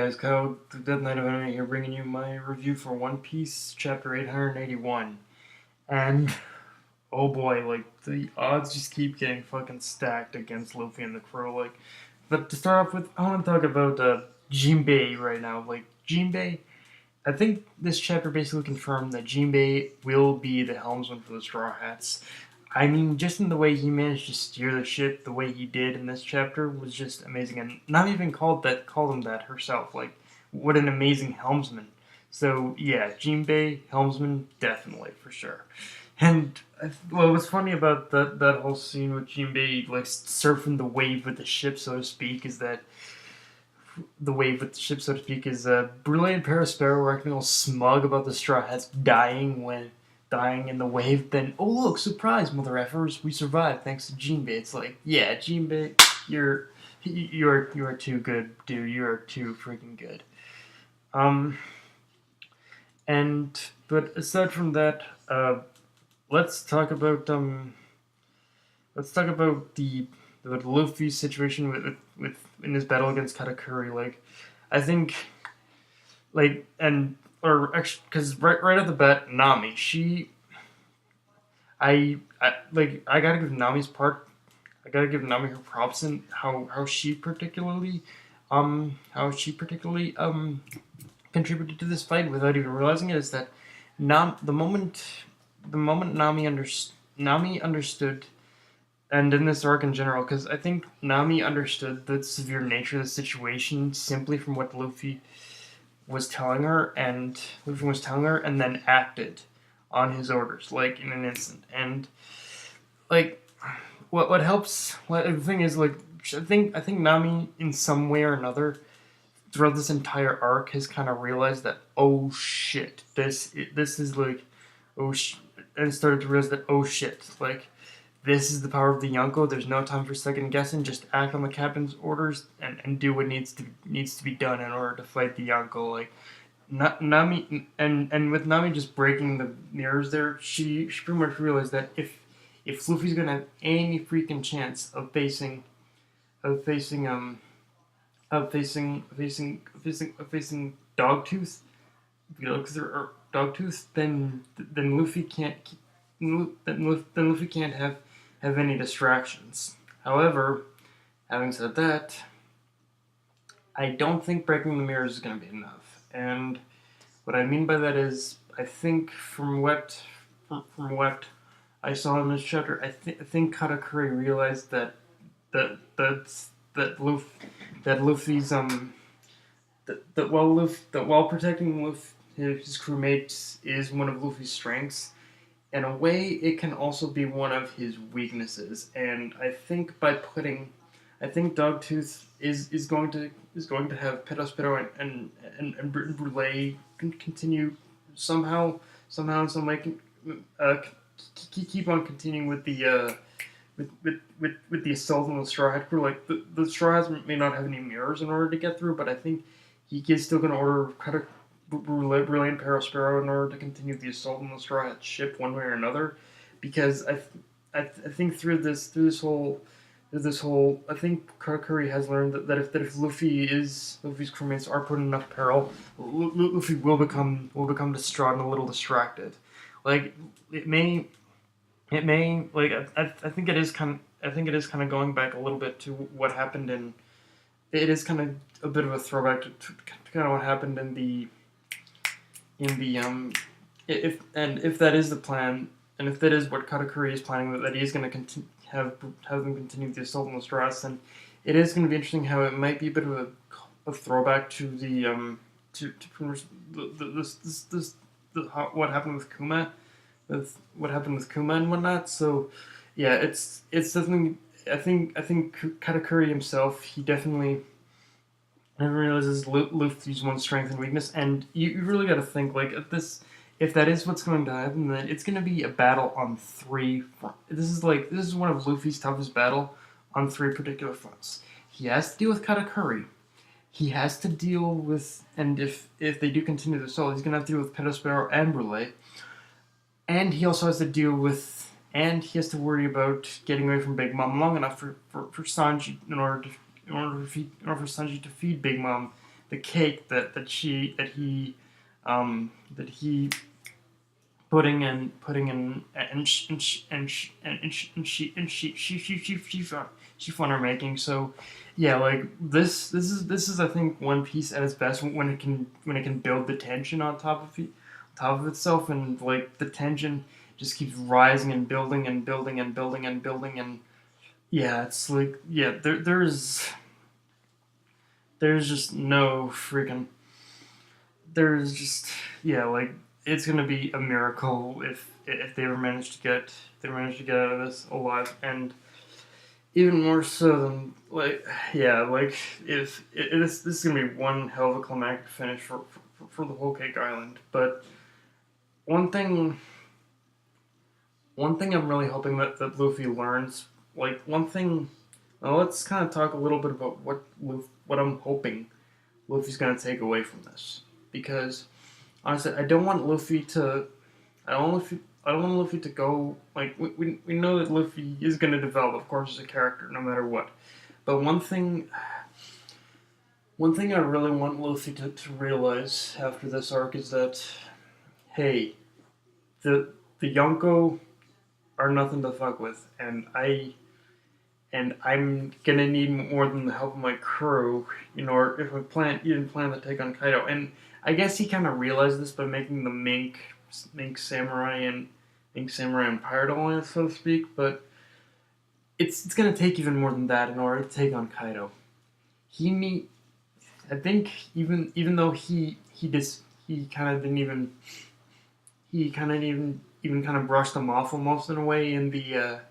guys, Kyle, the Death Knight of Anime here, bringing you my review for One Piece, chapter 881. And, oh boy, like, the odds just keep getting fucking stacked against Luffy and the crew, like, but to start off with, I want to talk about, Jinbei right now. Like, Jinbei, I think this chapter basically confirmed that Jinbei will be the helmsman for the Straw Hats. I mean, just in the way he managed to steer the ship, the way he did in this chapter was just amazing, and not even called him that herself. Like, what an amazing helmsman! So yeah, Jinbei helmsman definitely for sure. And what was funny about that whole scene with Jinbei like surfing the wave with the ship, so to speak, is that the wave with the ship, so to speak, is Brûlée and Perospero were acting all smug about the Straw Hats dying in the wave. Then, oh look, surprise, mother effers, we survived thanks to Jinbei. It's like, yeah, Jinbei, you are too good, dude. You are too freaking good. Um, and but aside from that, let's talk about the Luffy situation with in his battle against Katakuri. Like, I think, like, and or actually, because right at the bat, Nami, I gotta give Nami's part. I gotta give Nami her props in how she particularly, contributed to this fight without even realizing it. Is that the moment Nami understood, and in this arc in general, because I think Nami understood the severe nature of the situation simply from what Luffy was telling her, and then acted on his orders, like, in an instant. And, like, what helps, the thing is, like, I think Nami, in some way or another, throughout this entire arc, has kind of realized that, oh shit, this is like, and started to realize that, oh shit, like, this is the power of the Yonko. There's no time for second guessing. Just act on the captain's orders and do what needs to be done in order to fight the Yonko. Like, Nami, and with Nami just breaking the mirrors there, she pretty much realized that if Luffy's gonna have any freaking chance of facing Dogtooth, because they're Dogtooth, then Luffy can't then Luffy can't have any distractions. However, having said that, I don't think breaking the mirrors is going to be enough. And what I mean by that is, I think from what I saw in this chapter, I think Katakuri realized that that that Luffy's while protecting his crewmates is one of Luffy's strengths. In a way, it can also be one of his weaknesses, and I think Dogtooth is going to have Perospero and Brûlée continue somehow in some way, keep on continuing with the with the assault on the Straw Hat crew. Like, the Straw Hats may not have any mirrors in order to get through, but I think he is still going to order Brûlée and Perospero in order to continue the assault on the Straw Hat ship one way or another, because I think through this whole I think Katakuri has learned that if Luffy's crewmates are put in enough peril, Luffy will become distraught and a little distracted. Like, it may like I think it is kind of going back a little bit to what happened in. It is kind of a bit of a throwback to kind of what happened in the if that is the plan, and if that is what Katakuri is planning, that he is going to have them continue the assault on the Straw Hats, then it is going to be interesting how it might be a bit of a throwback to the what happened with Kuma and whatnot. So yeah, it's definitely, I think Katakuri himself, he definitely realizes Luffy's one strength and weakness, and you really got to think, like, if that is what's going to happen, then it's going to be a battle on three fronts. This is one of Luffy's toughest battle on three particular fronts. He has to deal with Katakuri. He has to deal with, and if they do continue the assault, he's going to have to deal with Perospero and Brûlée, and he also has to deal with, and he has to worry about getting away from Big Mom long enough for Sanji in order for Sanji to feed Big Mom cake that he putting in and she fun are making. So yeah, like this is I think One Piece at its best when it can build the tension on top of itself, and like the tension just keeps rising and building and building and building and building. And yeah, it's like, yeah, there's just no freaking, there's just, yeah, like, it's gonna be a miracle if they ever manage to get out of this alive. And even more so than, like, yeah, like, if this is gonna be one hell of a climactic finish for the whole Cake Island. But one thing I'm really hoping that Luffy learns, like, one thing. Well, let's kind of talk a little bit about what I'm hoping Luffy's gonna take away from this, because honestly, I don't want Luffy to. I don't want Luffy to go, like, we know that Luffy is gonna develop, of course, as a character, no matter what. But one thing I really want Luffy to realize after this arc is that, hey, the Yonko are nothing to fuck with, and I'm gonna need more than the help of my crew, if I even plan to take on Kaido. And I guess he kind of realized this by making the mink samurai and pirate alliance, so to speak. But it's gonna take even more than that in order to take on Kaido. I think even though he kind of didn't even he kind of even kind of brushed them off almost in a way in the.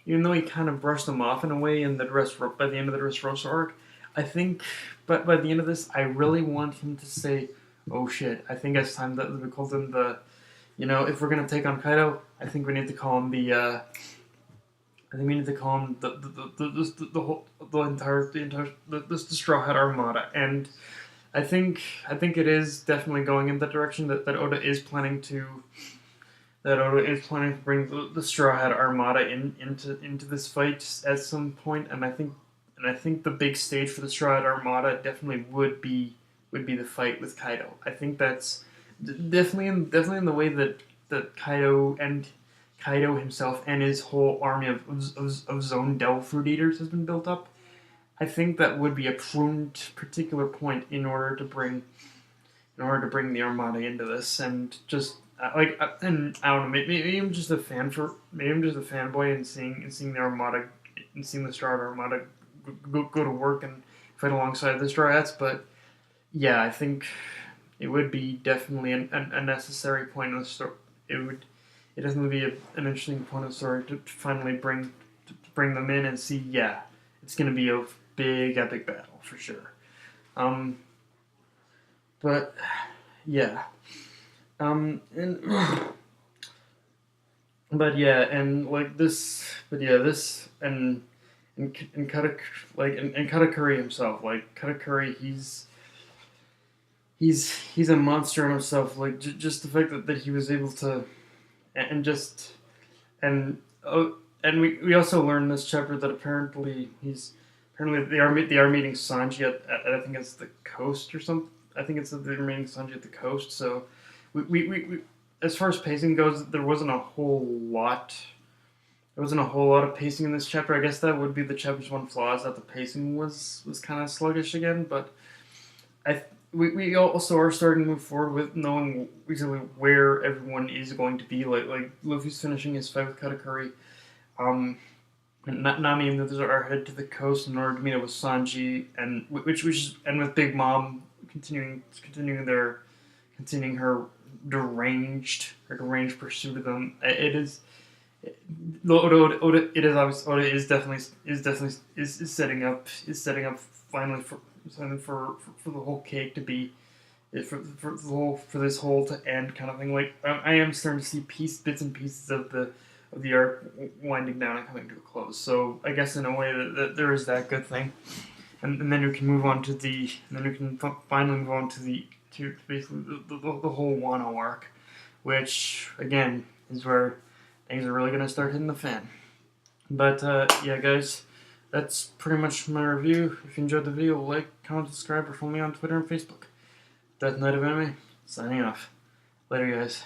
Even though he kind of brushed them off in a way in by the end of the Dressrosa arc, I think, but by the end of this, I really want him to say, "Oh shit! I think it's time that we call them the, if we're gonna take on Kaido, I think we need to call him the, I think we need to call him the whole the entire the Straw Hat Armada." And I think it is definitely going in that direction that Oda is planning to. That Oda is planning to bring the Straw Hat Armada into this fight at some point. And I think the big stage for the Straw Hat Armada definitely would be the fight with Kaido. I think that's definitely in the way that Kaido himself and his whole army of Zone Devil Fruit Eaters has been built up. I think that would be a prudent particular point in order to bring the Armada into this. And just and I don't know, maybe I'm just a fanboy and seeing the Armada and seeing the Straw Armada go to work and fight alongside the Straw Hats. But yeah, I think it would be definitely a necessary point in the story. It definitely be an interesting point of the story to finally bring them in and see. Yeah, it's gonna be a big epic battle for sure. But yeah. And but yeah, and like this, but yeah, this and Katakuri himself, like Katakuri, he's a monster in himself. Like just the fact that he was able to, and just and oh, and we also learned in this chapter that apparently they are meeting Sanji at I think it's the coast or something. I think it's they're meeting Sanji at the coast. So we as far as pacing goes, there wasn't a whole lot. There wasn't a whole lot of pacing in this chapter. I guess that would be the chapter's one flaw, is that the pacing was kind of sluggish again. But we also are starting to move forward with knowing exactly where everyone is going to be. Like Luffy's finishing his fight with Katakuri. Nami and the others are headed to the coast in order to meet up with Sanji, and and with Big Mom continuing her deranged pursuit of them. Oda is definitely setting up finally for the whole cake to be for this whole to end kind of thing. Like I am starting to see bits and pieces of the arc winding down and coming to a close. So I guess in a way that there is that good thing, and then we can move on to finally move on to basically the whole Wano arc, which again is where things are really gonna start hitting the fan. But yeah, guys, that's pretty much my review. If you enjoyed the video, like, comment, subscribe, or follow me on Twitter and Facebook. Death Knight of Anime, signing off. Later, guys.